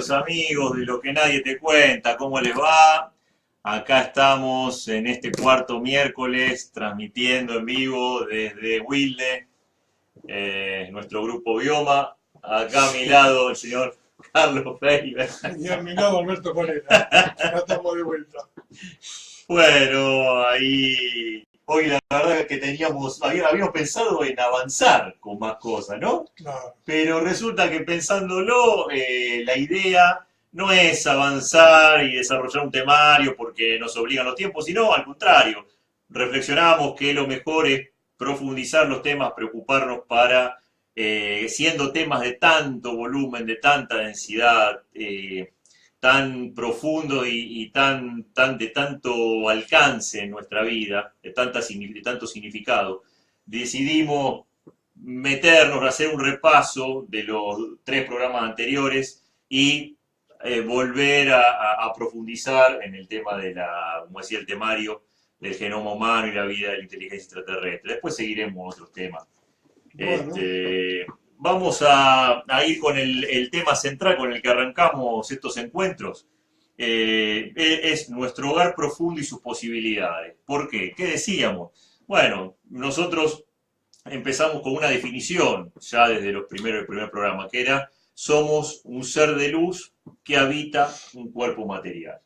queridos amigos de Lo que nadie te cuenta, ¿cómo les va? Acá estamos en este cuarto miércoles transmitiendo en vivo desde Wilde, nuestro grupo Bioma. Acá a mi lado el señor Carlos Feiber. Y a mi lado Alberto Morena. Ya estamos de vuelta. Bueno, ahí hoy la verdad es que habíamos pensado en avanzar con más cosas, ¿no? Claro. Pero resulta que pensándolo, la idea no es avanzar y desarrollar un temario porque nos obligan los tiempos, sino al contrario, reflexionamos que lo mejor es profundizar los temas, preocuparnos para, siendo temas de tanto volumen, de tanta densidad, tan profundo y de tanto alcance en nuestra vida, de tanto significado, decidimos meternos, hacer un repaso de los 3 programas anteriores y volver a profundizar en el tema de como decía el temario, del genoma humano y la vida de la inteligencia extraterrestre. Después seguiremos otros temas. Bueno. Vamos a ir con el tema central con el que arrancamos estos encuentros. Es nuestro hogar profundo y sus posibilidades. ¿Por qué? ¿Qué decíamos? Bueno, nosotros empezamos con una definición ya desde el primer programa, que era: somos un ser de luz que habita un cuerpo material.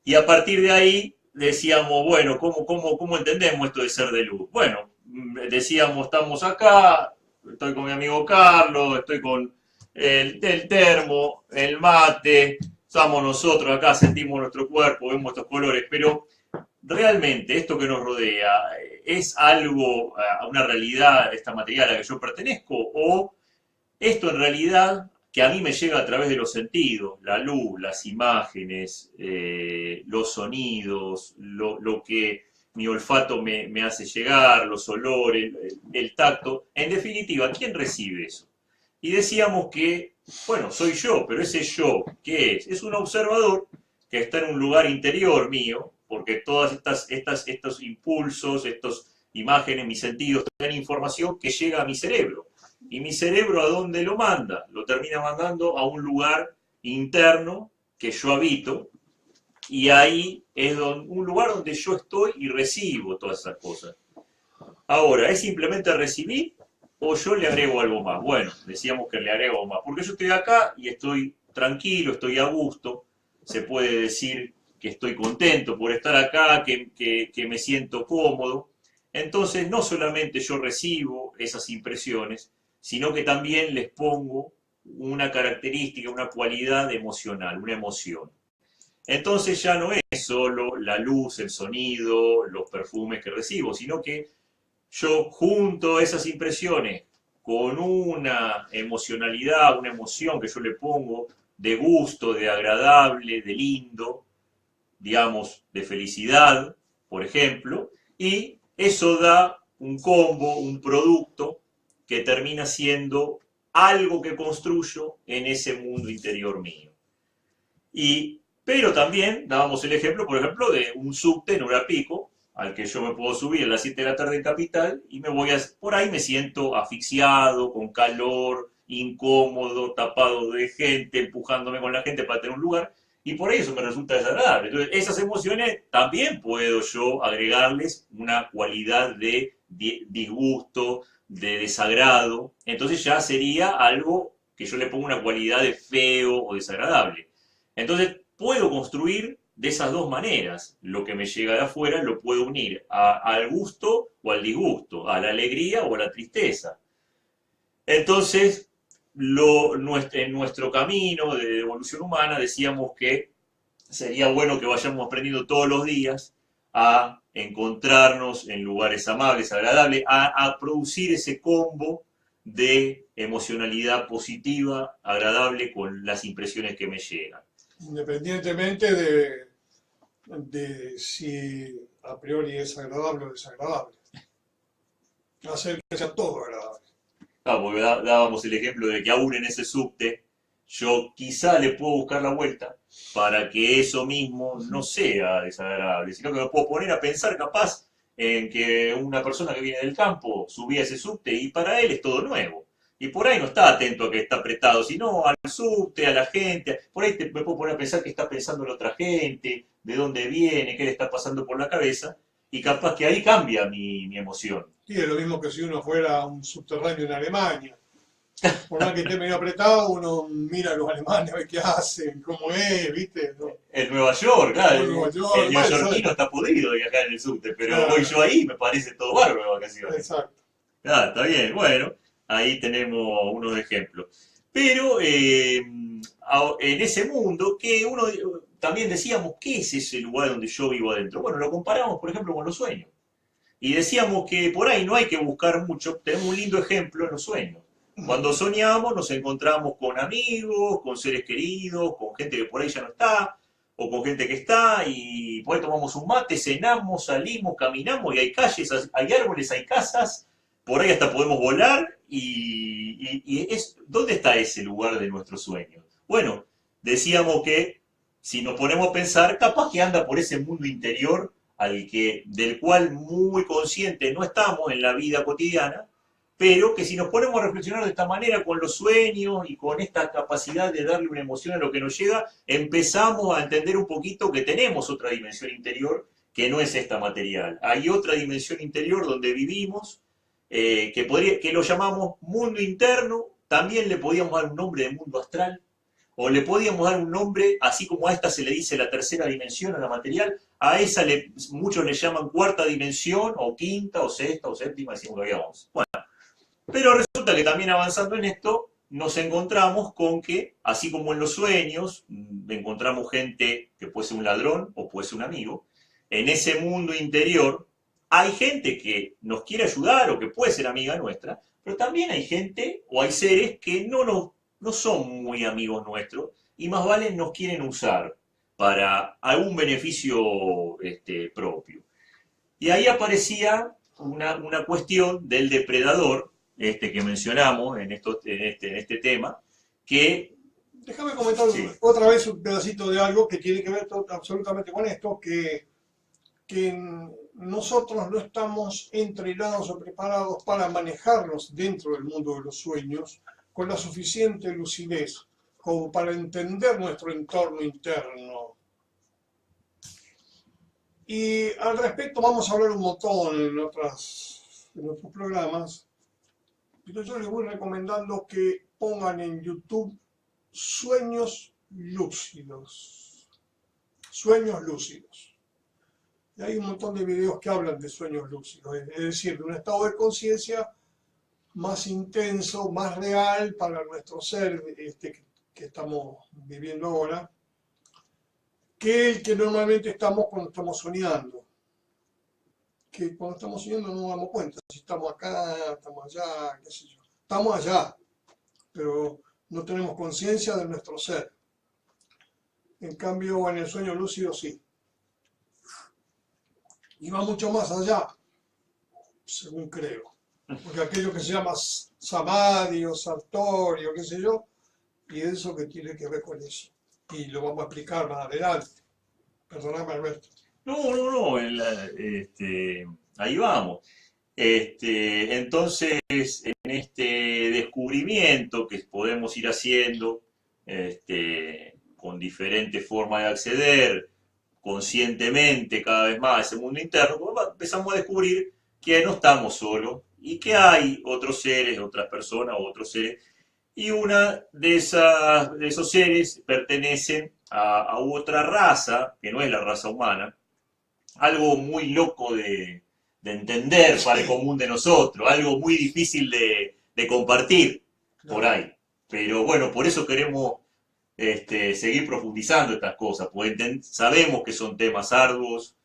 Y a partir de ahí decíamos, bueno, ¿cómo entendemos esto de ser de luz? Bueno, decíamos, estamos acá, estoy con mi amigo Carlos, estoy con el termo, el mate, estamos nosotros acá, sentimos nuestro cuerpo, vemos estos colores, pero realmente esto que nos rodea es algo, una realidad, esta material a la que yo pertenezco, o esto en realidad que a mí me llega a través de los sentidos, la luz, las imágenes, los sonidos, lo que mi olfato me hace llegar, los olores, el tacto. En definitiva, ¿quién recibe eso? Y decíamos que, bueno, soy yo, pero ese yo, ¿qué es? Es un observador que está en un lugar interior mío, porque todas estos impulsos, estas imágenes, mis sentidos, tienen información que llega a mi cerebro. ¿Y mi cerebro a dónde lo manda? Lo termina mandando a un lugar interno que yo habito, y ahí es un lugar donde yo estoy y recibo todas esas cosas. Ahora, ¿es simplemente recibir o yo le agrego algo más? Bueno, decíamos que le agrego algo más, porque yo estoy acá y estoy tranquilo, estoy a gusto, se puede decir que estoy contento por estar acá, que me siento cómodo. Entonces, no solamente yo recibo esas impresiones, sino que también les pongo una característica, una cualidad emocional, una emoción. Entonces ya no es solo la luz, el sonido, los perfumes que recibo, sino que yo junto esas impresiones con una emocionalidad, una emoción que yo le pongo de gusto, de agradable, de lindo, digamos, de felicidad, por ejemplo, y eso da un combo, un producto que termina siendo algo que construyo en ese mundo interior mío. Pero también dábamos el ejemplo, por ejemplo, de un subte en hora pico, al que yo me puedo subir a las 7 de la tarde en Capital y por ahí me siento asfixiado, con calor, incómodo, tapado de gente, empujándome con la gente para tener un lugar, y por ahí eso me resulta desagradable. Entonces, esas emociones también puedo yo agregarles una cualidad de disgusto, de desagrado. Entonces ya sería algo que yo le pongo una cualidad de feo o desagradable. Entonces puedo construir de esas dos maneras. Lo que me llega de afuera lo puedo unir al gusto o al disgusto, a la alegría o a la tristeza. Entonces, en nuestro camino de evolución humana decíamos que sería bueno que vayamos aprendiendo todos los días a encontrarnos en lugares amables, agradables, a producir ese combo de emocionalidad positiva, agradable con las impresiones que me llegan. Independientemente de si a priori es agradable o desagradable. Hacer que sea todo agradable. Claro, porque dábamos el ejemplo de que aún en ese subte yo quizá le puedo buscar la vuelta para que eso mismo no sea desagradable, sino que me puedo poner a pensar capaz en que una persona que viene del campo subía ese subte y para él es todo nuevo. Y por ahí no está atento a que está apretado, sino al subte, a la gente. Por ahí me puedo poner a pensar qué está pensando la otra gente, de dónde viene, qué le está pasando por la cabeza. Y capaz que ahí cambia mi emoción. Sí, es lo mismo que si uno fuera a un subterráneo en Alemania. Por más que esté medio apretado, uno mira a los alemanes, ve qué hacen, cómo es, ¿viste? ¿No? En Nueva York, claro, O en Nueva York, el bueno, neoyorquino está podrido de viajar en el subte, pero claro, voy yo ahí y me parece todo bárbaro de vacaciones. exacto. Ah, está bien, bueno, ahí tenemos unos ejemplos. Pero en ese mundo, que uno también decíamos, ¿qué es ese lugar donde yo vivo adentro? Bueno, lo comparamos, por ejemplo, con los sueños. Y decíamos que por ahí no hay que buscar mucho, tenemos un lindo ejemplo en los sueños. Cuando soñamos nos encontramos con amigos, con seres queridos, con gente que por ahí ya no está, o con gente que está, y por ahí tomamos un mate, cenamos, salimos, caminamos, y hay calles, hay árboles, hay casas, por ahí hasta podemos volar, ¿dónde está ese lugar de nuestros sueños? Bueno, decíamos que si nos ponemos a pensar, capaz que anda por ese mundo interior del cual muy consciente no estamos en la vida cotidiana, pero que si nos ponemos a reflexionar de esta manera, con los sueños y con esta capacidad de darle una emoción a lo que nos llega, empezamos a entender un poquito que tenemos otra dimensión interior que no es esta material. Hay otra dimensión interior donde vivimos, que lo llamamos mundo interno, también le podíamos dar un nombre de mundo astral, o le podíamos dar un nombre, así como a esta se le dice la tercera dimensión, a la material, a esa muchos le llaman cuarta dimensión, o quinta, o sexta, o séptima, decimos que vamos. Bueno, pero resulta que también avanzando en esto, nos encontramos con que, así como en los sueños, encontramos gente que puede ser un ladrón o puede ser un amigo, en ese mundo interior hay gente que nos quiere ayudar o que puede ser amiga nuestra, pero también hay gente o hay seres que no son muy amigos nuestros y más vale nos quieren usar para algún beneficio propio. Y ahí aparecía una cuestión del depredador, que mencionamos en este tema, que... Déjame comentar Sí, otra vez un pedacito de algo que tiene que ver absolutamente con esto, que nosotros no estamos entrenados o preparados para manejarnos dentro del mundo de los sueños con la suficiente lucidez como para entender nuestro entorno interno. Y al respecto vamos a hablar un montón en otros programas, pero yo les voy recomendando que pongan en YouTube sueños lúcidos. Sueños lúcidos. Y hay un montón de videos que hablan de sueños lúcidos, es decir, de un estado de conciencia más intenso, más real para nuestro ser que estamos viviendo ahora, que el que normalmente estamos cuando estamos soñando. Que cuando estamos soñando no nos damos cuenta si estamos acá, estamos allá, qué sé yo. Estamos allá, pero no tenemos conciencia de nuestro ser. En cambio, en el sueño lúcido sí. Y va mucho más allá, según creo. Porque aquello que se llama samadhi o sartorio, qué sé yo, pienso que tiene que ver con eso. Y lo vamos a explicar más adelante. Perdóname, Alberto. no, ahí vamos. Entonces, en este descubrimiento que podemos ir haciendo, con diferentes formas de acceder conscientemente cada vez más a ese mundo interno, pues empezamos a descubrir que no estamos solos y que hay otros seres, otras personas, otros seres, y una de esos seres pertenecen a otra raza, que no es la raza humana, algo muy loco de entender para el común de nosotros, algo muy difícil de compartir por ahí. Pero bueno, por eso queremos seguir profundizando estas cosas, porque sabemos que son temas arduos,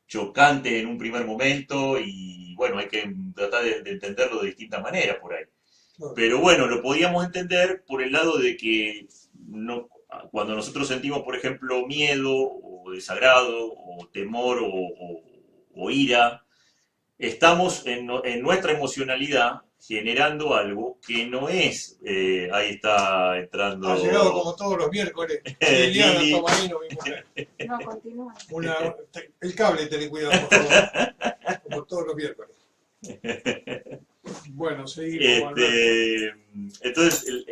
chocantes en un primer momento y bueno, hay que tratar de entenderlo de distintas maneras por ahí. Pero bueno, lo podíamos entender por el lado de que cuando nosotros sentimos, por ejemplo, miedo o desagrado o temor o ira, estamos en nuestra emocionalidad generando algo que no es, ahí está entrando... Ha llegado como todos los miércoles. Liliana Tomarino, mi mujer. No, continúa. El cable, ten cuidado, por favor. Como todos los miércoles. Bueno, seguimos, Alberto. Entonces,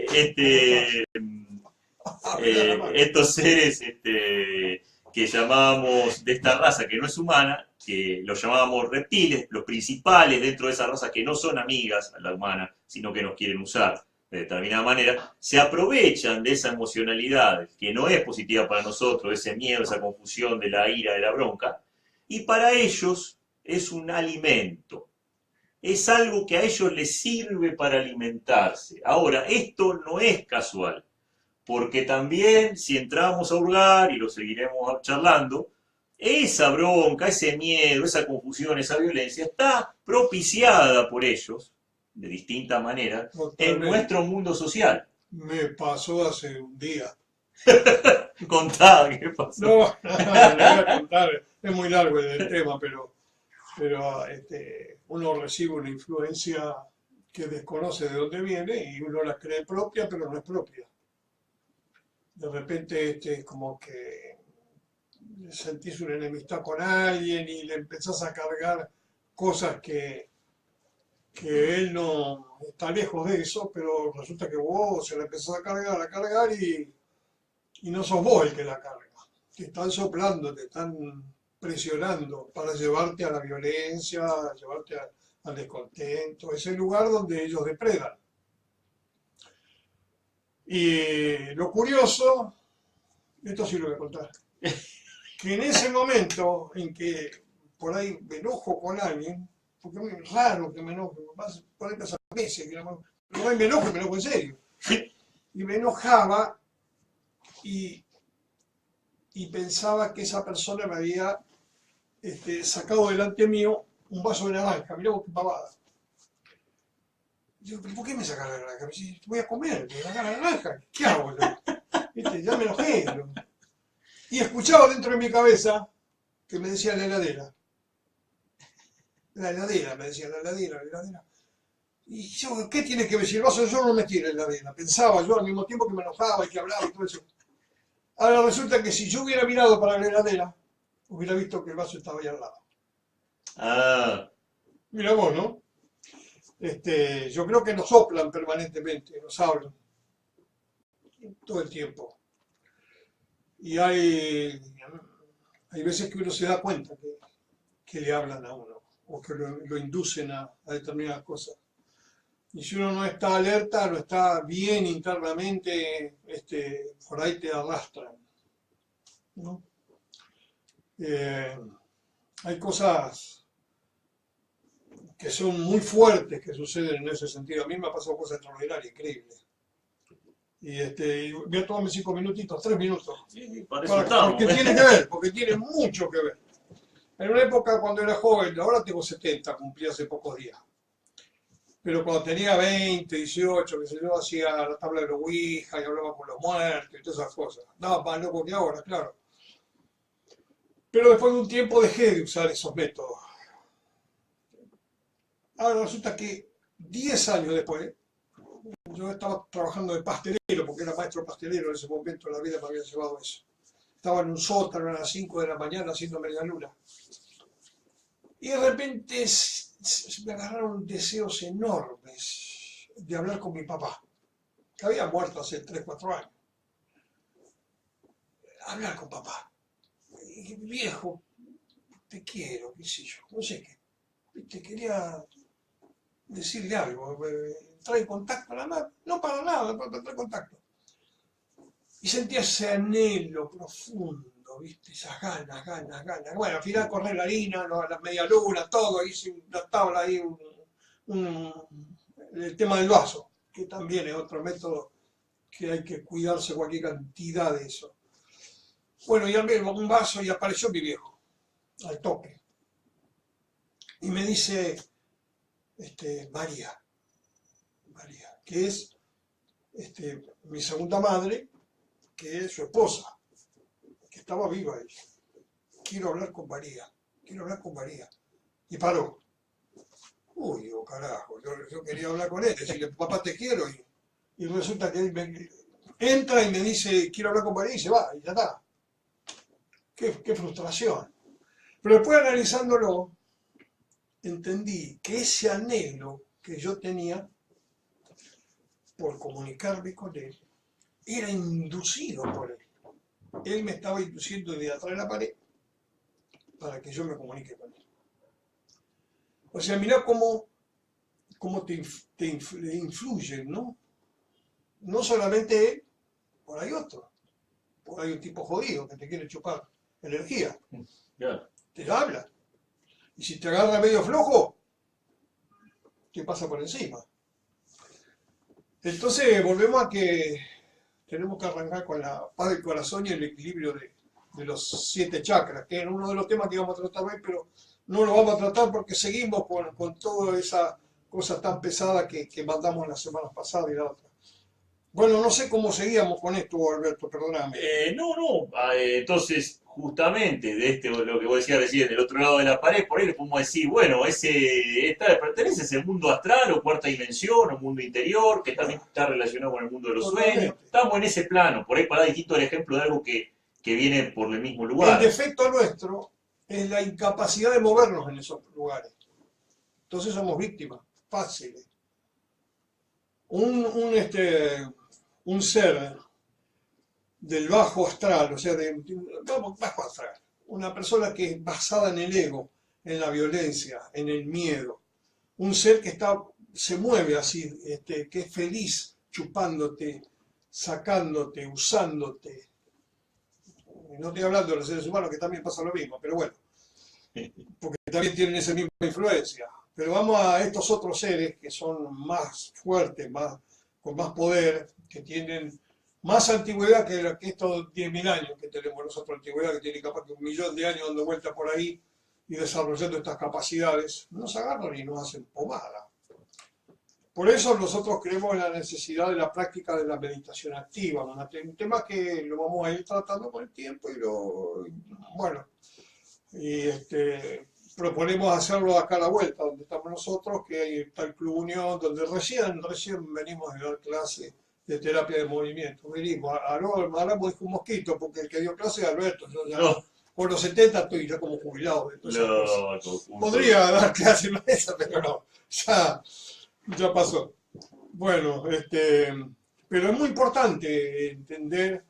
estos seres que llamábamos de esta raza que no es humana, que los llamábamos reptiles, los principales dentro de esa raza que no son amigas a la humana, sino que nos quieren usar de determinada manera, se aprovechan de esa emocionalidad que no es positiva para nosotros, ese miedo, esa confusión de la ira, de la bronca, y para ellos es un alimento. Es algo que a ellos les sirve para alimentarse. Ahora, esto no es casual, porque también si entramos a hurgar, y lo seguiremos charlando, esa bronca, ese miedo, esa confusión, esa violencia está propiciada por ellos, de distinta manera, en Totalmente. nuestro mundo social. Me pasó hace un día. Contá, ¿qué pasó? No, no, le voy a contar, es muy largo el tema, pero uno recibe una influencia que desconoce de dónde viene y uno la cree propia, pero no es propia. De repente es como que sentís una enemistad con alguien y le empezás a cargar cosas que él no está lejos de eso, pero resulta que vos se la empezás a cargar y no sos vos el que la carga. Te están soplando, te están presionando para llevarte a la violencia, llevarte al descontento, ese lugar donde ellos depredan. Y lo curioso, esto sí lo voy a contar, que en ese momento en que por ahí me enojo con alguien, porque es raro que me enoje, por ahí pasan meses, pero por ahí me enojo en serio. Y me enojaba y, y pensaba que esa persona me había sacado delante mío un vaso de naranja, mirá vos qué pavada. Digo, ¿pero por qué me sacas la naranja? Me dice, voy a comer, me sacas la naranja, ¿qué hago yo? ¿Viste? Ya me enojé. Y escuchaba dentro de mi cabeza que me decía la heladera, me decía la heladera, la heladera. Y yo, ¿qué tiene que ver? Si el vaso yo no me metí en la heladera. Pensaba yo al mismo tiempo que me enojaba y que hablaba y todo eso. Ahora resulta que si yo hubiera mirado para la heladera, hubiera visto que el vaso estaba ahí al lado. Ah, Mira vos, ¿no? Yo creo que nos soplan permanentemente, nos hablan todo el tiempo. Y hay veces que uno se da cuenta que le hablan a uno o que lo inducen a determinadas cosas. Y si uno no está alerta, no está bien internamente, por ahí te arrastran, ¿no? Eh, hay cosas que son muy fuertes que suceden en ese sentido. A mí me ha pasado cosas extraordinarias, increíbles. Y voy a tomarme 5 minutitos, 3 minutos, sí, para eso porque estamos. tiene que ver, porque tiene mucho que ver. En una época cuando era joven, ahora tengo 70, cumplí hace pocos días. Pero cuando tenía 20, 18, que sé yo, hacía la tabla de los Ouija y hablaba con los muertos y todas esas cosas. Nada más loco que ahora, claro. Pero después de un tiempo dejé de usar esos métodos. Ahora resulta que 10 años después, yo estaba trabajando de pastelero, porque era maestro pastelero en ese momento de la vida me había llevado eso. Estaba en un sótano a las 5 de la mañana haciendo media luna. Y de repente me agarraron deseos enormes de hablar con mi papá, que había muerto hace 3, 4 años. Hablar con papá. Y, viejo, te quiero, qué sé yo, no sé qué. Te quería decirle algo, entrar en contacto, nada más, no para nada, para entrar en contacto. Y sentía ese anhelo profundo, ¿viste? Esas ganas. Bueno, al final correr la harina, la media luna, todo, hice una tabla ahí, el tema del vaso, que también es otro método que hay que cuidarse cualquier cantidad de eso. Bueno, y armé un vaso y apareció mi viejo, al toque. Y me dice, María, que es mi segunda madre, que es su esposa, que estaba viva ella. Quiero hablar con María. Y paró. Uy, digo, carajo, yo quería hablar con él, decirle, papá, te quiero. Y resulta que él entra y me dice, quiero hablar con María y se va, y ya está. Qué frustración. Pero después analizándolo, entendí que ese anhelo que yo tenía por comunicarme con él era inducido por él. Él me estaba induciendo de atrás de la pared para que yo me comunique con él. O sea, mirá cómo te influyen, ¿no? No solamente él, por ahí otro. Por ahí un tipo jodido que te quiere chupar energía. Claro. Te habla. Y si te agarra medio flojo, te pasa por encima. Entonces volvemos a que tenemos que arrancar con la paz del corazón y el equilibrio de los 7 chakras, que era uno de los temas que íbamos a tratar hoy, pero no lo vamos a tratar porque seguimos con toda esa cosa tan pesada que mandamos la semana pasada y la otra. Bueno, no sé cómo seguíamos con esto, Alberto, perdóname. Entonces, justamente, lo que vos decías recién, del otro lado de la pared, por ahí le podemos decir, bueno, pertenece a ese mundo astral o cuarta dimensión o mundo interior, que también está relacionado con el mundo de los sueños. Estamos en ese plano, por ahí para dar distinto el ejemplo de algo que viene por el mismo lugar. El defecto nuestro es la incapacidad de movernos en esos lugares. Entonces somos víctimas fáciles. Un ser del bajo astral, o sea, bajo astral, una persona que es basada en el ego, en la violencia, en el miedo, un ser que se mueve así, que es feliz chupándote, sacándote, usándote. No estoy hablando de los seres humanos, que también pasa lo mismo, pero bueno, porque también tienen esa misma influencia. Pero vamos a estos otros seres que son más fuertes, con más poder, que tienen más antigüedad que estos 10.000 años que tenemos nosotros, antigüedad que tiene capaz que 1.000.000 de años dando vuelta por ahí y desarrollando estas capacidades, nos agarran y nos hacen pomada. Por eso nosotros creemos en la necesidad de la práctica de la meditación activa, un tema que lo vamos a ir tratando con el tiempo proponemos hacerlo acá a la vuelta, donde estamos nosotros, que ahí está el Club Unión, donde recién venimos de dar clase de terapia de movimiento. Venimos, hablamos de un mosquito, porque el que dio clase es Alberto, yo ya por los 70 estoy ya como jubilado. Podría dar clase en esa, pero no, ya pasó. Bueno, pero es muy importante entender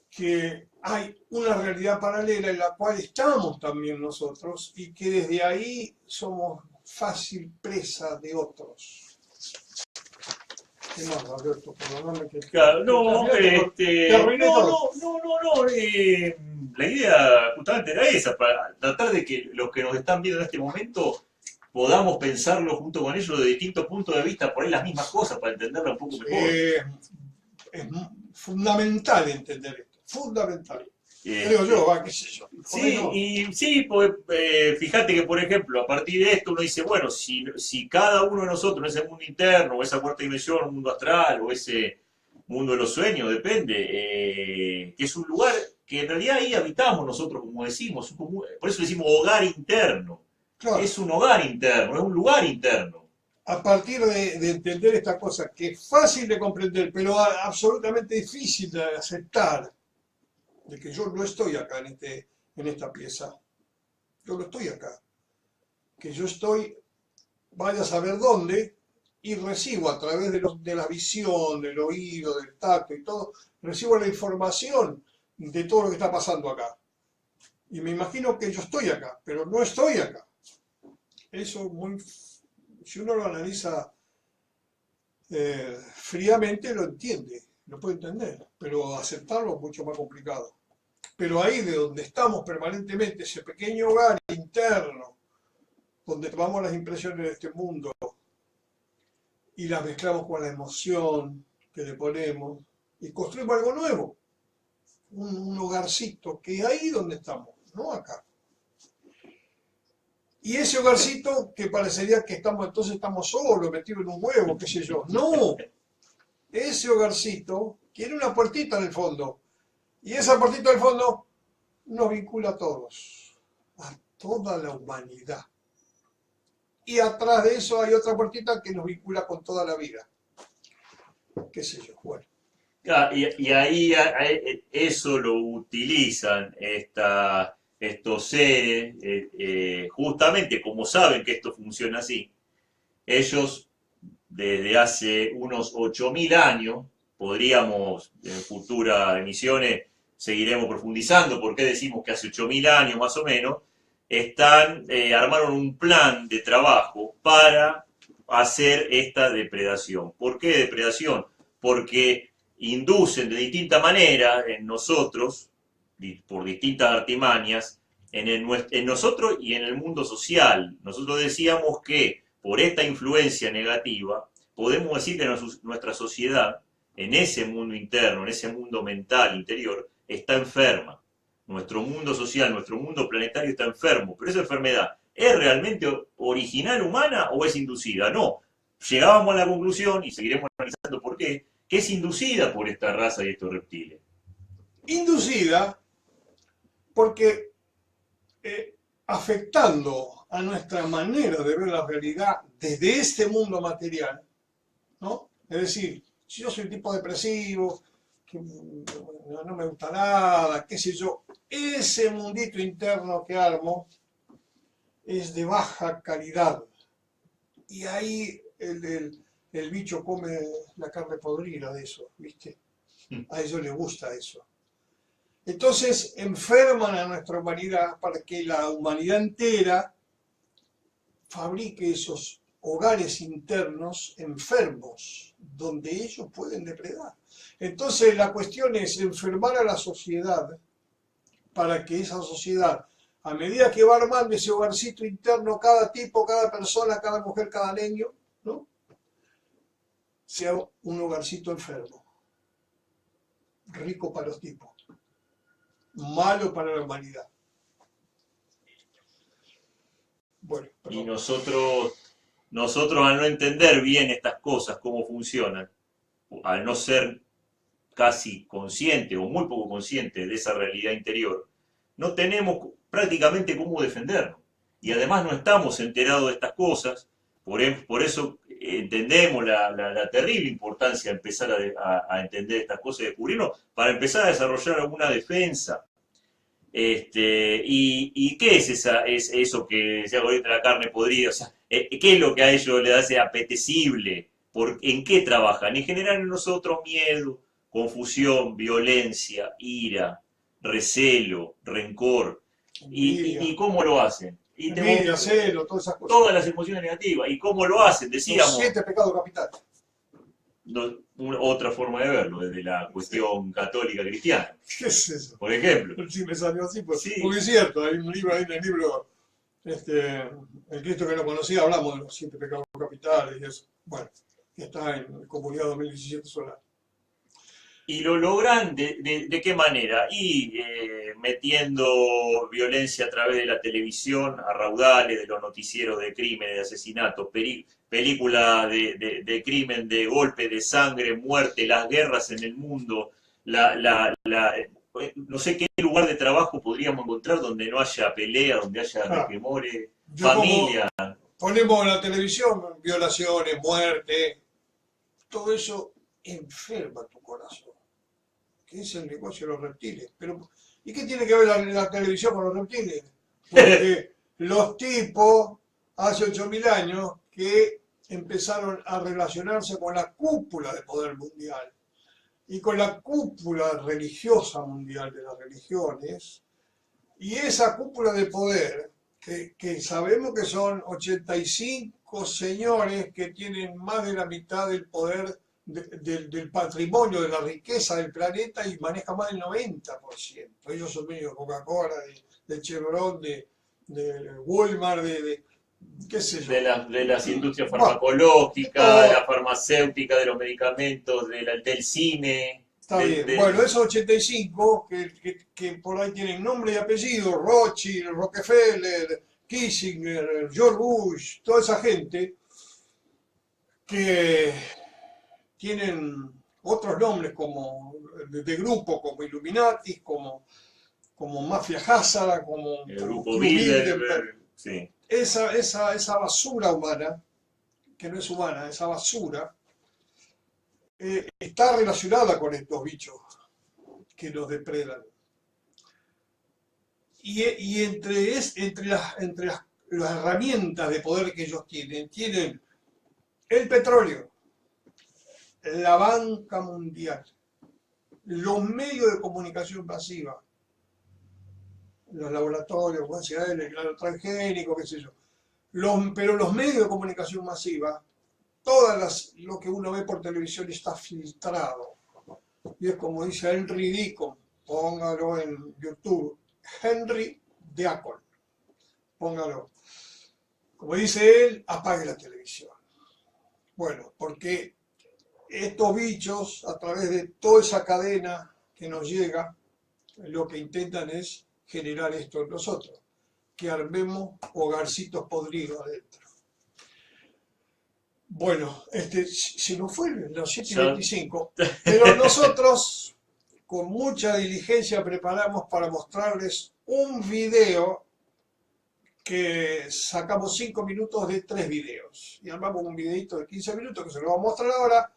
que hay una realidad paralela en la cual estamos también nosotros y que desde ahí somos fácil presa de otros. ¿Qué más, Alberto? Perdóname que... Claro, la idea justamente era esa, para tratar de que los que nos están viendo en este momento podamos pensarlo junto con ellos de distintos puntos de vista, por ahí las mismas cosas, para entenderlo un poco mejor. Es fundamental entender esto, fundamental. Creo yo, qué sé yo. Sí, pues, fíjate que, por ejemplo, a partir de esto uno dice, bueno, si cada uno de nosotros en ese mundo interno, o esa cuarta dimensión, un mundo astral, o ese mundo de los sueños, depende, que es un lugar que en realidad ahí habitamos nosotros, como decimos, por eso decimos hogar interno. Claro. Es un hogar interno, es un lugar interno. A partir de entender esta cosa, que es fácil de comprender, pero absolutamente difícil de aceptar, de que yo no estoy acá en esta pieza, yo no estoy acá, que yo estoy, vaya a saber dónde, y recibo a través de la visión, del oído, del tacto y todo, recibo la información de todo lo que está pasando acá. Y me imagino que yo estoy acá, pero no estoy acá. Eso si uno lo analiza fríamente, lo entiende, lo puede entender, pero aceptarlo es mucho más complicado. Pero ahí de donde estamos permanentemente, ese pequeño hogar interno, donde tomamos las impresiones de este mundo y las mezclamos con la emoción que le ponemos y construimos algo nuevo, un hogarcito, que es ahí donde estamos, no acá. Y ese hogarcito que parecería que entonces estamos solos, metidos en un huevo, qué sé yo. No, ese hogarcito tiene una puertita en el fondo. Y esa puertita del fondo nos vincula a todos, a toda la humanidad. Y atrás de eso hay otra puertita que nos vincula con toda la vida. Qué sé yo, bueno. Y ahí eso lo utilizan estos seres, justamente como saben que esto funciona así, ellos desde hace unos 8.000 años. Podríamos, en futuras emisiones, seguiremos profundizando por qué decimos que hace 8.000 años más o menos, armaron un plan de trabajo para hacer esta depredación. ¿Por qué depredación? Porque inducen de distinta manera en nosotros, por distintas artimañas, en nosotros y en el mundo social. Nosotros decíamos que por esta influencia negativa, podemos decir que nuestra sociedad, en ese mundo interno, en ese mundo mental interior, está enferma. Nuestro mundo social, nuestro mundo planetario está enfermo. Pero esa enfermedad, ¿es realmente original humana o es inducida? No. Llegábamos a la conclusión, y seguiremos analizando por qué, que es inducida por esta raza y estos reptiles. Inducida porque afectando a nuestra manera de ver la realidad desde este mundo material, ¿no? Es decir, si yo soy un tipo depresivo, que no me gusta nada, qué sé yo, ese mundito interno que armo es de baja calidad. Y ahí el bicho come la carne podrida de eso, ¿viste? A ellos les gusta eso. Entonces enferman a nuestra humanidad para que la humanidad entera fabrique esos hogares internos enfermos, donde ellos pueden depredar. Entonces la cuestión es enfermar a la sociedad para que esa sociedad, a medida que va armando ese hogarcito interno, cada tipo, cada persona, cada mujer, cada niño, ¿no?, sea un hogarcito enfermo, rico para los tipos, malo para la humanidad. Bueno, y nosotros al no entender bien estas cosas, cómo funcionan, al no ser casi consciente o muy poco consciente de esa realidad interior, no tenemos prácticamente cómo defendernos. Y además no estamos enterados de estas cosas, por eso entendemos la terrible importancia de empezar a entender estas cosas y descubrirnos para empezar a desarrollar alguna defensa. ¿Y qué es eso que decía ahorita, la carne podrida? O sea, ¿qué es lo que a ellos les hace apetecible? ¿En qué trabajan? En general en nosotros miedo, confusión, violencia, ira, recelo, rencor. ¿Y cómo lo hacen? Envidia, celo, todas esas cosas. Todas las emociones negativas. ¿Y cómo lo hacen? Decíamos. Los 7 pecados capitales. Otra forma de verlo, desde la cuestión católica cristiana. ¿Qué es eso? Por ejemplo. Sí, me salió así, pues, Sí. Porque es cierto, hay un libro ahí en el libro, El Cristo que no conocía, hablamos de los 7 pecados capitales y eso. Bueno, que está en Comunidad 2017 Solar. ¿Y lo logran de qué manera? Y metiendo violencia a través de la televisión, a raudales, de los noticieros de crímenes, de asesinatos, películas de crimen, de golpe, de sangre, muerte, las guerras en el mundo, no sé qué lugar de trabajo podríamos encontrar donde no haya pelea, donde haya requemores, familia. Ponemos en la televisión violaciones, muerte, todo eso enferma tu corazón, que es el negocio de los reptiles. Pero, ¿y qué tiene que ver la televisión con los reptiles? Porque los tipos, hace 8.000 años, que empezaron a relacionarse con la cúpula de poder mundial y con la cúpula religiosa mundial de las religiones, y esa cúpula de poder, que sabemos que son 85 señores que tienen más de la mitad del poder del patrimonio, de la riqueza del planeta, y maneja más del 90%. Ellos son dueños de Coca-Cola, de Chevron, de Walmart, qué sé yo. De las industrias farmacológicas, de la farmacéutica, de los medicamentos, del cine. Está bien. Bueno, esos 85 que por ahí tienen nombre y apellido, Rothschild, Rockefeller, Kissinger, George Bush, toda esa gente que tienen otros nombres como de grupo, como Illuminati, como Mafia Hazara, como el grupo Bilderberg. Sí. Esa basura humana, que no es humana, esa basura, está relacionada con estos bichos que los depredan. Y entre las herramientas de poder que ellos tienen El petróleo, la banca mundial, los medios de comunicación masiva, los laboratorios, el claro transgénico, qué sé yo. Pero los medios de comunicación masiva, lo que uno ve por televisión está filtrado. Y es como dice Henry Deacon, póngalo en YouTube, Henry Deacon, póngalo. Como dice él, apague la televisión. Bueno, porque estos bichos, a través de toda esa cadena que nos llega, lo que intentan es generar esto en nosotros, que armemos hogarcitos podridos adentro. Bueno, se nos fue los 7:25, pero nosotros con mucha diligencia preparamos para mostrarles un video que sacamos 5 minutos de 3 videos. Y armamos un videito de 15 minutos que se lo vamos a mostrar ahora,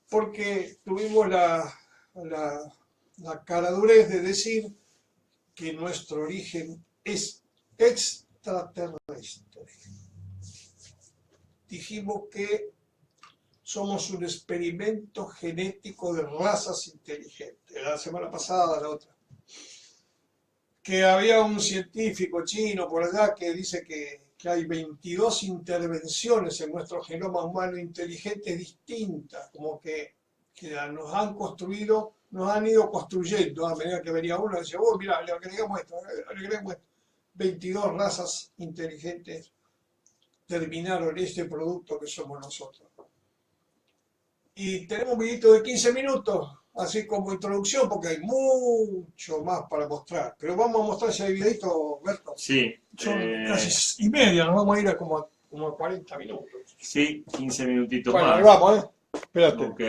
porque tuvimos la caradurez de decir que nuestro origen es extraterrestre. Dijimos que somos un experimento genético de razas inteligentes. La semana pasada, la otra. Que había un científico chino por allá que dice que hay 22 intervenciones en nuestro genoma humano inteligentes distintas, como que nos han construido, nos han ido construyendo a medida que venía uno y decía, oh, mira, le agregamos esto, 22 razas inteligentes terminaron este producto que somos nosotros. Y tenemos un videito de 15 minutos, así como introducción, porque hay mucho más para mostrar. Pero vamos a mostrar ese videito, Berto. Sí. Son casi y media, nos vamos a ir a como a 40 minutos. Sí, 15 minutitos bueno, más. Ahí vamos, Espérate. Ok.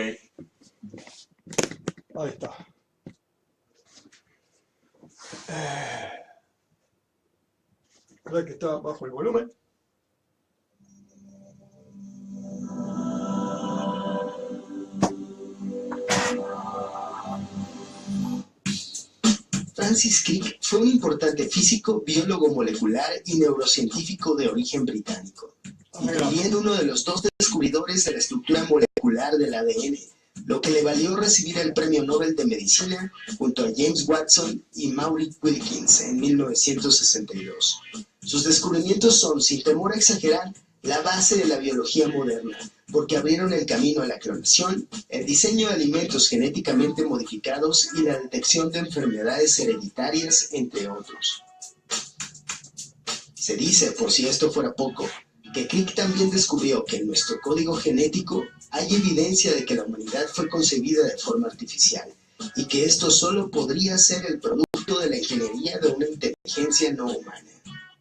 Ahí está. ¿Verdad que está bajo el volumen? Francis Crick fue un importante físico, biólogo molecular y neurocientífico de origen británico, y también uno de los 2 descubridores de la estructura molecular del ADN, lo que le valió recibir el Premio Nobel de Medicina junto a James Watson y Maury Wilkins en 1962. Sus descubrimientos son, sin temor a exagerar, la base de la biología moderna, porque abrieron el camino a la clonación, el diseño de alimentos genéticamente modificados y la detección de enfermedades hereditarias, entre otros. Se dice, por si esto fuera poco, que Crick también descubrió que en nuestro código genético hay evidencia de que la humanidad fue concebida de forma artificial y que esto solo podría ser el producto de la ingeniería de una inteligencia no humana.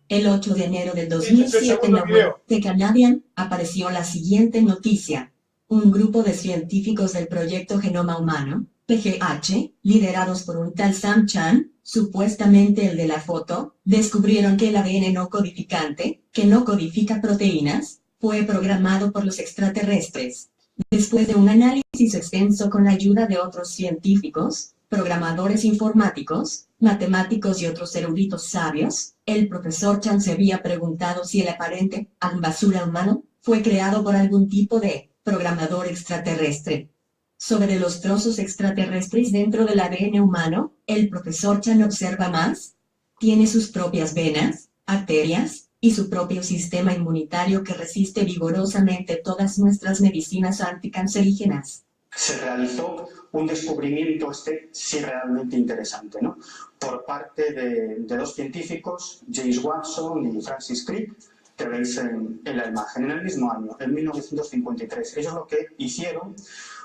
El 8 de enero del 2007 en la web The Canadian apareció la siguiente noticia. Un grupo de científicos del Proyecto Genoma Humano, PGH, liderados por un tal Sam Chan, supuestamente el de la foto, descubrieron que el ADN no codificante, que no codifica proteínas, fue programado por los extraterrestres. Después de un análisis extenso con la ayuda de otros científicos, programadores informáticos, matemáticos y otros eruditos sabios, el profesor Chan se había preguntado si el aparente basura humano fue creado por algún tipo de programador extraterrestre. Sobre los trozos extraterrestres dentro del ADN humano, el profesor Chan observa más. Tiene sus propias venas, arterias, y su propio sistema inmunitario que resiste vigorosamente todas nuestras medicinas anticancerígenas. Se realizó un descubrimiento sí realmente interesante, ¿no? Por parte de 2 científicos, James Watson y Francis Crick, que veis en la imagen, en el mismo año, en 1953. Ellos lo que hicieron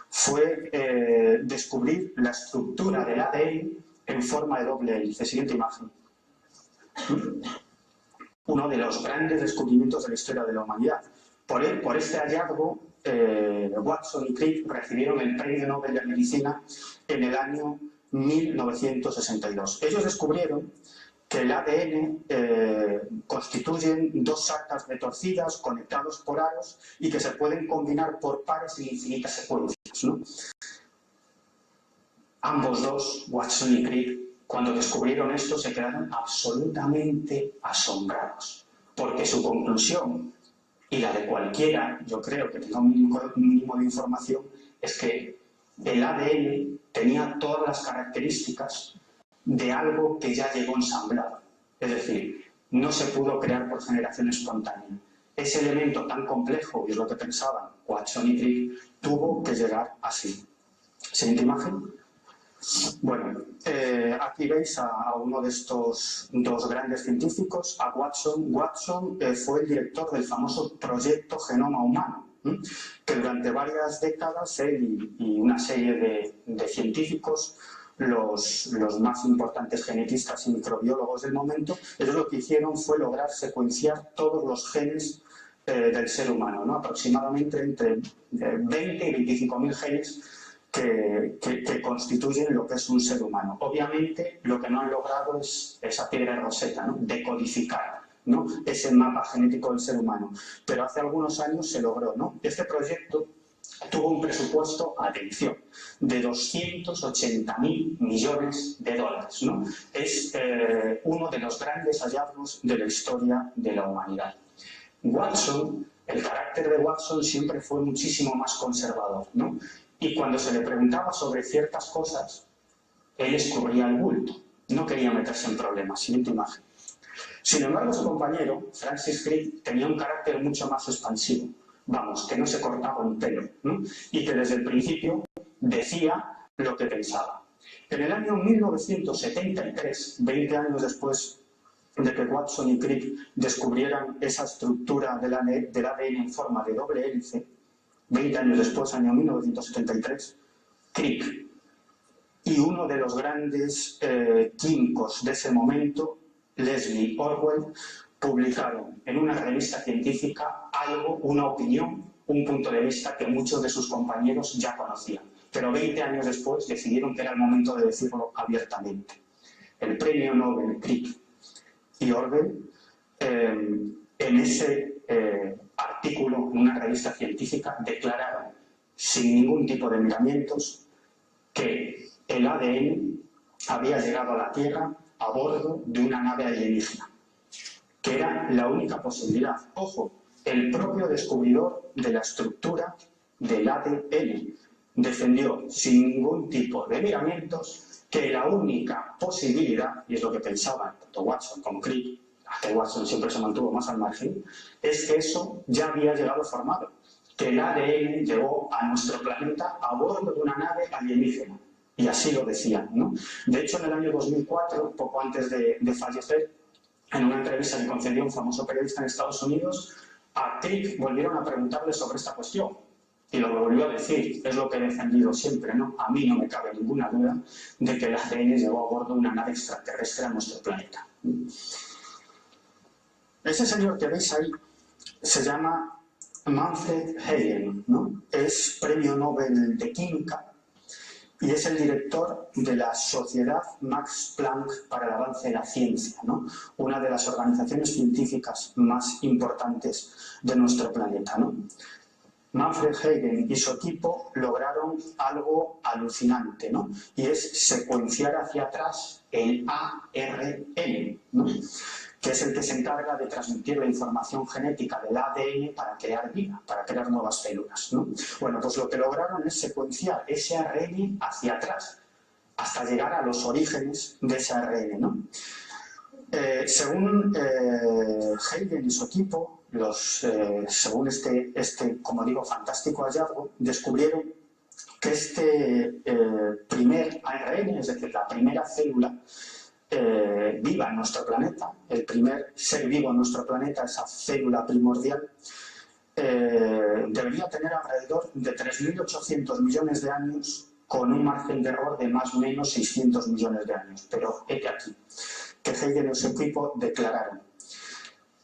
fue descubrir la estructura del ADN en forma de doble hélice. Siguiente imagen. Uno de los grandes descubrimientos de la historia de la humanidad. Por este hallazgo, Watson y Crick recibieron el Premio Nobel de Medicina en el año 1962. Ellos descubrieron que el ADN constituyen 2 sacas retorcidas conectados por aros y que se pueden combinar por pares en infinitas secuencias, ¿no? Ambos 2, Watson y Crick, cuando descubrieron esto se quedaron absolutamente asombrados, porque su conclusión y la de cualquiera, yo creo que tenga un mínimo de información, es que el ADN tenía todas las características de algo que ya llegó ensamblado. Es decir, no se pudo crear por generación espontánea. Ese elemento tan complejo, y es lo que pensaban Watson y Crick, tuvo que llegar así. Siguiente imagen. Bueno, aquí veis a uno de estos dos grandes científicos, a Watson. Watson fue el director del famoso proyecto Genoma Humano, que durante varias décadas él y una serie de científicos, los más importantes genetistas y microbiólogos del momento, ellos lo que hicieron fue lograr secuenciar todos los genes del ser humano, ¿no? Aproximadamente entre 20 y 25.000 genes que constituyen lo que es un ser humano. Obviamente, lo que no han logrado es esa piedra de Rosetta, ¿no? Decodificar, ¿no? Ese mapa genético del ser humano. Pero hace algunos años se logró, ¿no? Este proyecto tuvo un presupuesto, atención, de 280.000 millones de dólares, ¿no? Es uno de los grandes hallazgos de la historia de la humanidad. Watson, el carácter de Watson siempre fue muchísimo más conservador, ¿no? Y cuando se le preguntaba sobre ciertas cosas, él escurría el bulto, no quería meterse en problemas. Siguiente imagen. Sin embargo, su compañero, Francis Crick, tenía un carácter mucho más expansivo. Vamos, que no se cortaba un pelo, ¿no? Y que desde el principio decía lo que pensaba. En el año 1973, 20 años después de que Watson y Crick descubrieran esa estructura del ADN en forma de doble hélice, 20 años después, año 1973, Crick y uno de los grandes químicos de ese momento, Leslie Orwell, publicaron en una revista científica algo, una opinión, un punto de vista que muchos de sus compañeros ya conocían. Pero 20 años después decidieron que era el momento de decirlo abiertamente. El premio Nobel Crick y Orwell, en ese artículo en una revista científica, declararon sin ningún tipo de miramientos que el ADN había llegado a la Tierra a bordo de una nave alienígena, que era la única posibilidad. Ojo, el propio descubridor de la estructura del ADN defendió sin ningún tipo de miramientos que la única posibilidad, y es lo que pensaban tanto Watson como Crick, que Watson siempre se mantuvo más al margen, es que eso ya había llegado formado, que el ADN llegó a nuestro planeta a bordo de una nave alienígena. Y así lo decían, ¿no? De hecho, en el año 2004, poco antes de fallecer, en una entrevista que concedió un famoso periodista en Estados Unidos, a Crick volvieron a preguntarle sobre esta cuestión. Y lo que volvió a decir, es lo que he defendido siempre, ¿no? A mí no me cabe ninguna duda de que el ADN llegó a bordo de una nave extraterrestre a nuestro planeta. Ese señor que veis ahí se llama Manfred Eigen, ¿no? Es premio Nobel de Química y es el director de la Sociedad Max Planck para el Avance de la Ciencia, ¿no? Una de las organizaciones científicas más importantes de nuestro planeta, ¿no? Manfred Eigen y su equipo lograron algo alucinante, ¿no? Y es secuenciar hacia atrás el ARN, ¿no? Que es el que se encarga de transmitir la información genética del ADN para crear vida, para crear nuevas células, ¿no? Bueno, pues lo que lograron es secuenciar ese ARN hacia atrás, hasta llegar a los orígenes de ese ARN, ¿no? Según Eigen y su equipo, según este, como digo, fantástico hallazgo, descubrieron que este primer ARN, es decir, la primera célula viva en nuestro planeta, el primer ser vivo en nuestro planeta, esa célula primordial, debería tener alrededor de 3.800 millones de años con un margen de error de más o menos 600 millones de años. Pero he aquí que Eigen y su equipo declararon: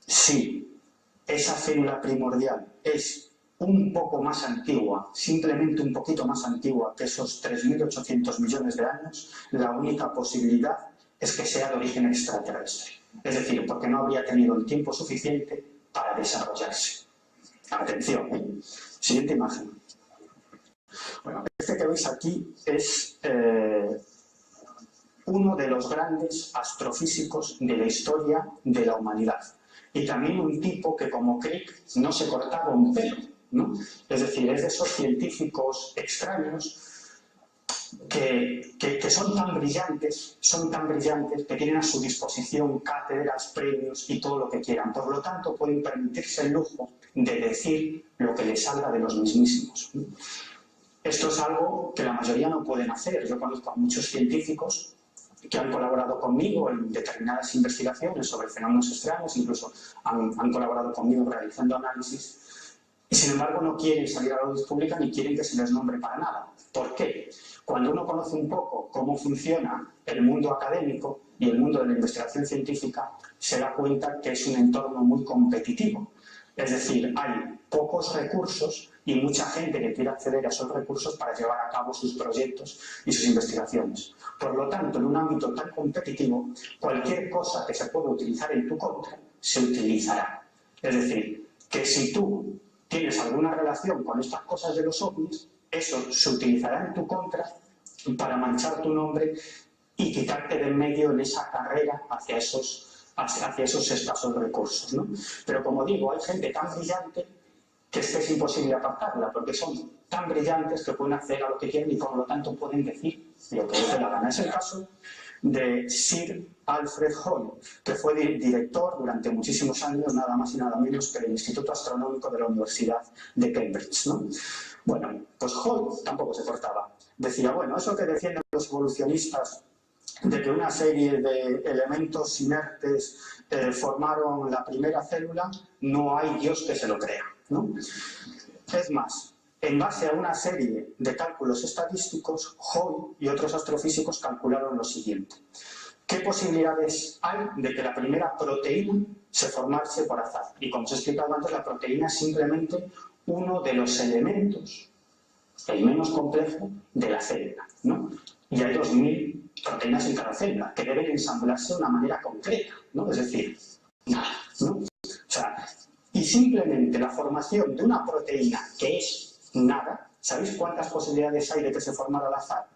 si esa célula primordial es un poco más antigua, simplemente un poquito más antigua que esos 3.800 millones de años, la única posibilidad es que sea de origen extraterrestre. Es decir, porque no habría tenido el tiempo suficiente para desarrollarse. Atención, ¿eh? Siguiente imagen. Bueno, este que veis aquí es uno de los grandes astrofísicos de la historia de la humanidad. y también un tipo que como Crick no se cortaba un pelo, ¿no? Es decir, es de esos científicos extraños que son tan brillantes, que tienen a su disposición cátedras, premios y todo lo que quieran. Por lo tanto, pueden permitirse el lujo de decir lo que les salga de los mismísimos. Esto es algo que la mayoría no pueden hacer. Yo conozco a muchos científicos que han colaborado conmigo en determinadas investigaciones sobre fenómenos extraños, incluso han colaborado conmigo realizando análisis, y sin embargo no quieren salir a la luz pública ni quieren que se les nombre para nada. ¿Por qué? Cuando uno conoce un poco cómo funciona el mundo académico y el mundo de la investigación científica, se da cuenta que es un entorno muy competitivo. Es decir, hay pocos recursos y mucha gente que quiere acceder a esos recursos para llevar a cabo sus proyectos y sus investigaciones. Por lo tanto, en un ámbito tan competitivo, cualquier cosa que se pueda utilizar en tu contra, se utilizará. Es decir, que si tú tienes alguna relación con estas cosas de los ovnis, eso se utilizará en tu contra para manchar tu nombre y quitarte de en medio en esa carrera hacia esos escasos recursos, ¿no? Pero como digo, hay gente tan brillante que es imposible apartarla, porque son tan brillantes que pueden acceder a lo que quieren y por lo tanto pueden decir lo que les dé la gana. Es el caso de Sir Alfred Hoyle, que fue director durante muchísimos años, nada más y nada menos que del Instituto Astronómico de la Universidad de Cambridge, ¿no? Bueno, pues Hoyle tampoco se cortaba. Decía, bueno, eso que defienden los evolucionistas de que una serie de elementos inertes formaron la primera célula, no hay Dios que se lo crea, ¿no? Es más, en base a una serie de cálculos estadísticos, Hoyle y otros astrofísicos calcularon lo siguiente. ¿Qué posibilidades hay de que la primera proteína se formase por azar? Y como os he explicado antes, la proteína es simplemente uno de los elementos, el menos complejo, de la célula, ¿no? Y hay 2000 proteínas en cada célula que deben ensamblarse de una manera concreta, ¿no? Es decir, nada, ¿no? O sea, y simplemente la formación de una proteína que es nada, ¿sabéis cuántas posibilidades hay de que se formara al azar?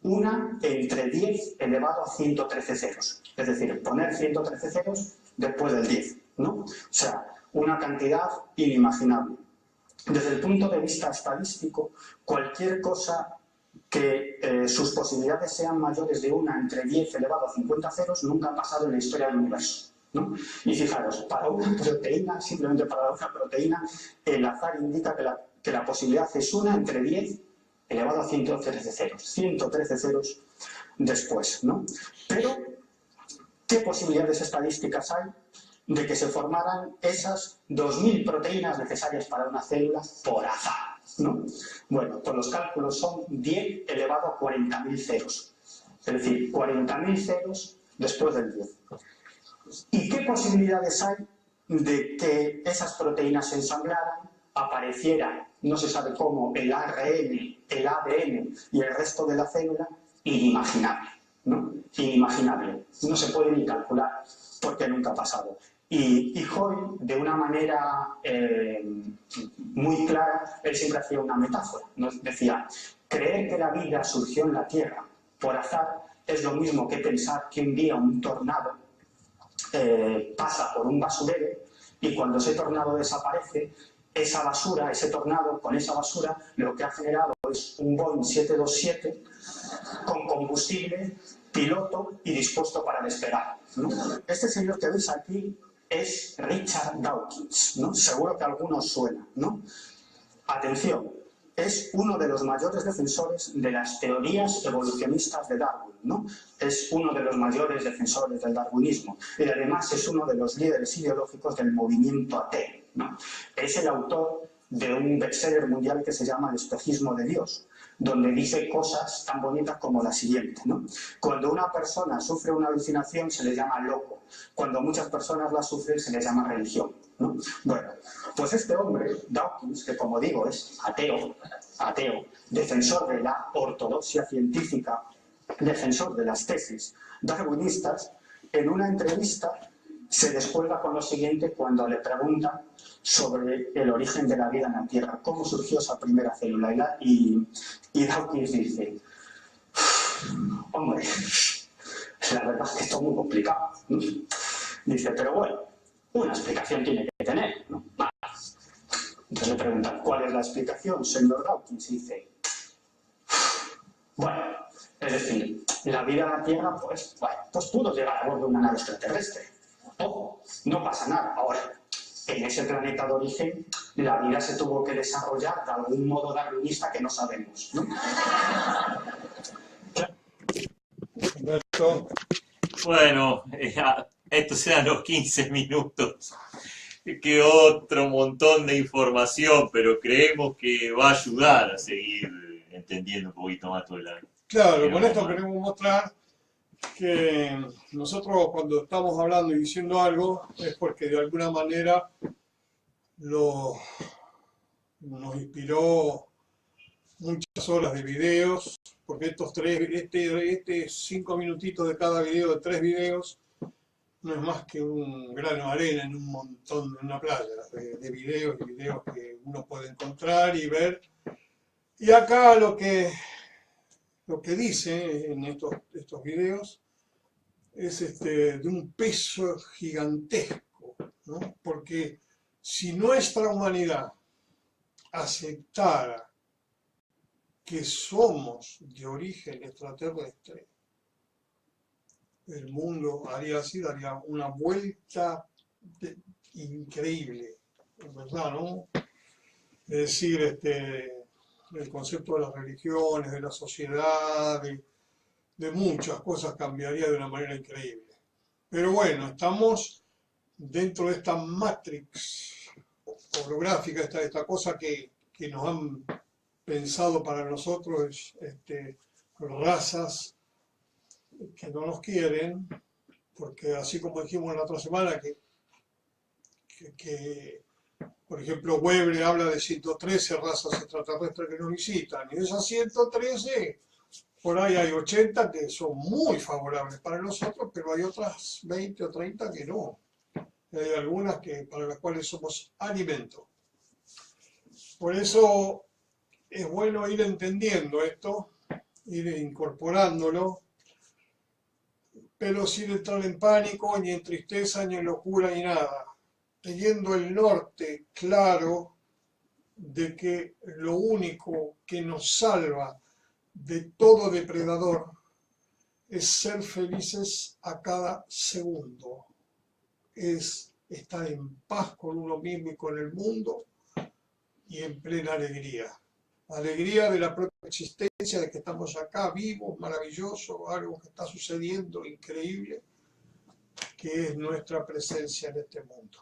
Una entre 10 elevado a 113 ceros. Es decir, poner 113 ceros después del 10, ¿no? O sea, una cantidad inimaginable. Desde el punto de vista estadístico, cualquier cosa que sus posibilidades sean mayores de una entre 10 elevado a 50 ceros nunca ha pasado en la historia del universo, ¿no? Y fijaros, para una proteína, simplemente para una proteína, el azar indica que la posibilidad es una entre 10 elevado a 113 ceros. 113 ceros después, ¿no? Pero, ¿qué posibilidades estadísticas hay de que se formaran esas 2000 proteínas necesarias para una célula por azar, ¿no? Bueno, pues los cálculos son 10 elevado a 40.000 ceros. Es decir, 40.000 ceros después del 10. ¿Y qué posibilidades hay de que esas proteínas se ensamblaran, apareciera, no se sabe cómo, el ARN, el ADN y el resto de la célula? Inimaginable, ¿no? Inimaginable. No se puede ni calcular porque nunca ha pasado. Y Hoyle, de una manera muy clara, él siempre hacía una metáfora. Nos decía, creer que la vida surgió en la Tierra por azar es lo mismo que pensar que un día un tornado pasa por un basurero y cuando ese tornado desaparece, esa basura, ese tornado con esa basura, lo que ha generado es un Boeing 727 con combustible, piloto y dispuesto para despegar, ¿no? Este señor que veis aquí es Richard Dawkins, ¿no? Seguro que a algunos suena, ¿no? Atención, es uno de los mayores defensores de las teorías evolucionistas de Darwin, ¿no? Es uno de los mayores defensores del darwinismo y además es uno de los líderes ideológicos del movimiento ateo, ¿no? Es el autor de un bestseller mundial que se llama El espejismo de Dios, donde dice cosas tan bonitas como la siguiente, ¿no? Cuando una persona sufre una alucinación se le llama loco, cuando muchas personas la sufren se le llama religión, ¿no? Bueno, pues este hombre, Dawkins, que como digo es ateo, defensor de la ortodoxia científica, defensor de las tesis darwinistas, en una entrevista se descuelga con lo siguiente cuando le preguntan sobre el origen de la vida en la Tierra, cómo surgió esa primera célula. Y Dawkins dice, hombre, la verdad es que esto es muy complicado, ¿no? Dice, pero bueno, una explicación tiene que tener, ¿no? Entonces le preguntan, ¿cuál es la explicación, señor Dawkins? Y dice, bueno, es decir, la vida en la Tierra, pues pudo llegar a bordo de una nave extraterrestre. Ojo, no pasa nada. Ahora, en ese planeta de origen, la vida se tuvo que desarrollar de algún modo darwinista que no sabemos, ¿no? Humberto, Bueno, estos eran los 15 minutos. Que otro montón de información, pero creemos que va a ayudar a seguir entendiendo un poquito más todo el año. claro, con esto queremos mostrar que nosotros cuando estamos hablando y diciendo algo es porque de alguna manera nos inspiró muchas horas de videos, porque este 5 minutitos de cada video, de 3 videos, no es más que un grano de arena en un montón, en una playa de videos y videos que uno puede encontrar y ver. Y acá lo que dice en estos videos es de un peso gigantesco, ¿no? Porque si nuestra humanidad aceptara que somos de origen extraterrestre, el mundo daría una vuelta increíble, ¿verdad, no? Es decir, el concepto de las religiones, de la sociedad, de muchas cosas cambiaría de una manera increíble. Pero bueno, estamos dentro de esta matrix holográfica, esta cosa que nos han pensado para nosotros, razas que no nos quieren, porque así como dijimos la otra semana, que por ejemplo, Weber habla de 113 razas extraterrestres que nos visitan, y de esas 113, por ahí hay 80 que son muy favorables para nosotros, pero hay otras 20 o 30 que no. Hay algunas para las cuales somos alimento. Por eso es bueno ir entendiendo esto, ir incorporándolo, pero sin entrar en pánico, ni en tristeza, ni en locura, ni nada. Teniendo el norte claro de que lo único que nos salva de todo depredador es ser felices a cada segundo, es estar en paz con uno mismo y con el mundo y en plena alegría. Alegría de la propia existencia, de que estamos acá vivos, maravilloso, algo que está sucediendo increíble, que es nuestra presencia en este mundo.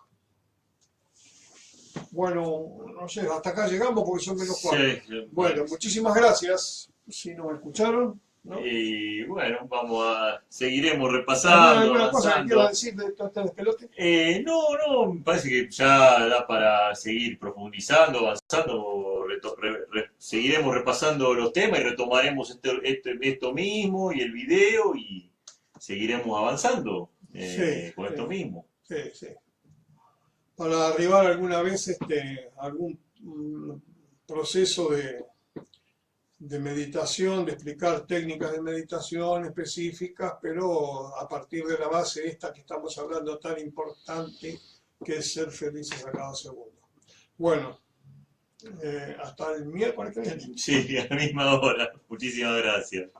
Bueno, no sé, hasta acá llegamos porque son menos 4. Sí, bueno, muchísimas gracias, si nos escucharon, ¿no? Y bueno, seguiremos repasando. ¿Alguna cosa que quieras decir de todo este despelote? No, me parece que ya da para seguir profundizando, avanzando, seguiremos repasando los temas y retomaremos esto mismo y el video y seguiremos avanzando con esto mismo. Sí, sí. Para arribar alguna vez algún proceso de meditación, de explicar técnicas de meditación específicas, pero a partir de la base esta que estamos hablando tan importante, que es ser felices a cada segundo. Bueno, hasta el miércoles que viene. Sí, a la misma hora. Muchísimas gracias.